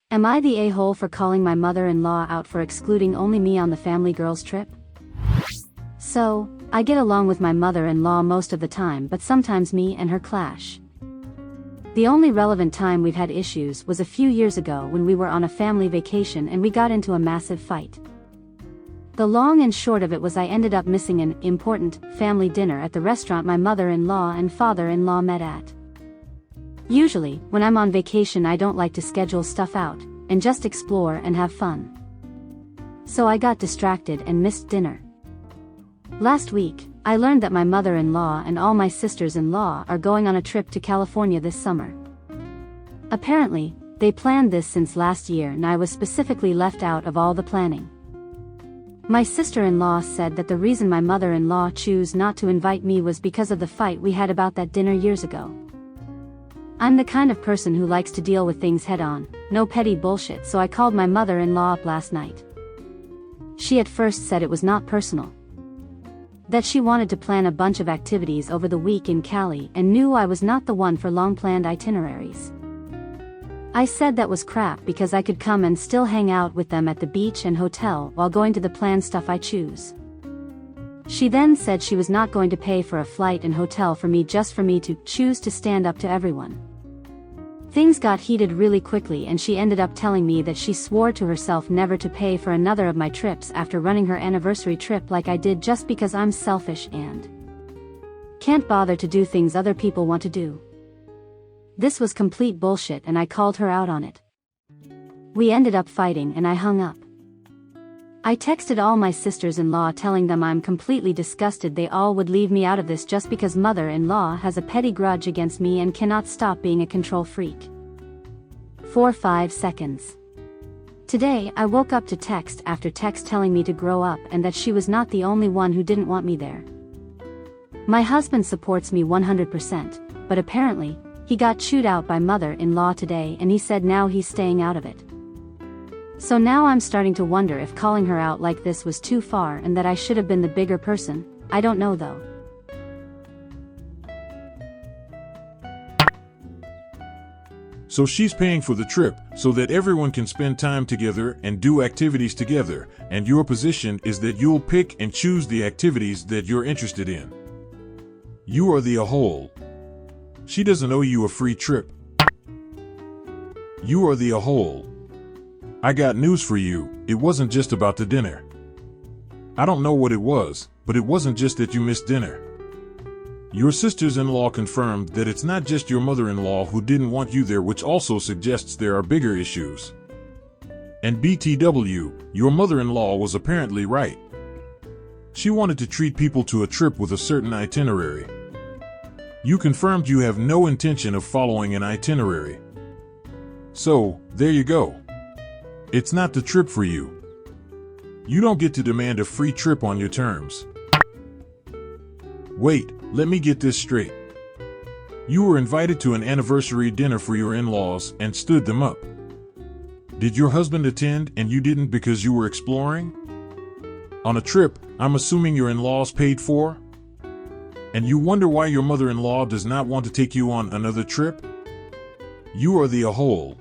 Am I the a-hole for calling my mother-in-law out for excluding only me on the family girls trip? So, I get along with my mother-in-law most of the time, but sometimes me and her clash. The only relevant time we've had issues was a few years ago when we were on a family vacation and we got into a massive fight. The long and short of it was I ended up missing an important family dinner at the restaurant my mother-in-law and father-in-law met at. Usually, when I'm on vacation I don't like to schedule stuff out, and just explore and have fun. So I got distracted and missed dinner. Last week, I learned that my mother-in-law and all my sisters-in-law are going on a trip to California this summer. Apparently, they planned this since last year and I was specifically left out of all the planning. My sister-in-law said that the reason my mother-in-law chose not to invite me was because of the fight we had about that dinner years ago. I'm the kind of person who likes to deal with things head-on, no petty bullshit, so I called my mother-in-law up last night. She at first said it was not personal. That she wanted to plan a bunch of activities over the week in Cali and knew I was not the one for long-planned itineraries. I said that was crap because I could come and still hang out with them at the beach and hotel while going to the planned stuff I choose. She then said she was not going to pay for a flight and hotel for me just for me to choose to stand up to everyone. Things got heated really quickly and she ended up telling me that she swore to herself never to pay for another of my trips after running her anniversary trip like I did just because I'm selfish and can't bother to do things other people want to do. This was complete bullshit and I called her out on it. We ended up fighting and I hung up. I texted all my sisters-in-law telling them I'm completely disgusted they all would leave me out of this just because mother-in-law has a petty grudge against me and cannot stop being a control freak. 5 seconds. Today I woke up to text after text telling me to grow up and that she was not the only one who didn't want me there. My husband supports me 100%, but apparently, he got chewed out by mother-in-law today and he said now he's staying out of it. So now I'm starting to wonder if calling her out like this was too far and that I should have been the bigger person. I don't know though. So she's paying for the trip so that everyone can spend time together and do activities together, and your position is that you'll pick and choose the activities that you're interested in. You are the a-hole. She doesn't owe you a free trip. You are the a-hole. I got news for you, it wasn't just about the dinner. I don't know what it was, but it wasn't just that you missed dinner. Your sisters-in-law confirmed that it's not just your mother-in-law who didn't want you there, which also suggests there are bigger issues. And BTW, your mother-in-law was apparently right. She wanted to treat people to a trip with a certain itinerary. You confirmed you have no intention of following an itinerary. So, there you go. It's not the trip for you. You don't get to demand a free trip on your terms. Wait, let me get this straight. You were invited to an anniversary dinner for your in-laws and stood them up. Did your husband attend and you didn't because you were exploring? On a trip, I'm assuming your in-laws paid for? And you wonder why your mother-in-law does not want to take you on another trip? You are the a-hole.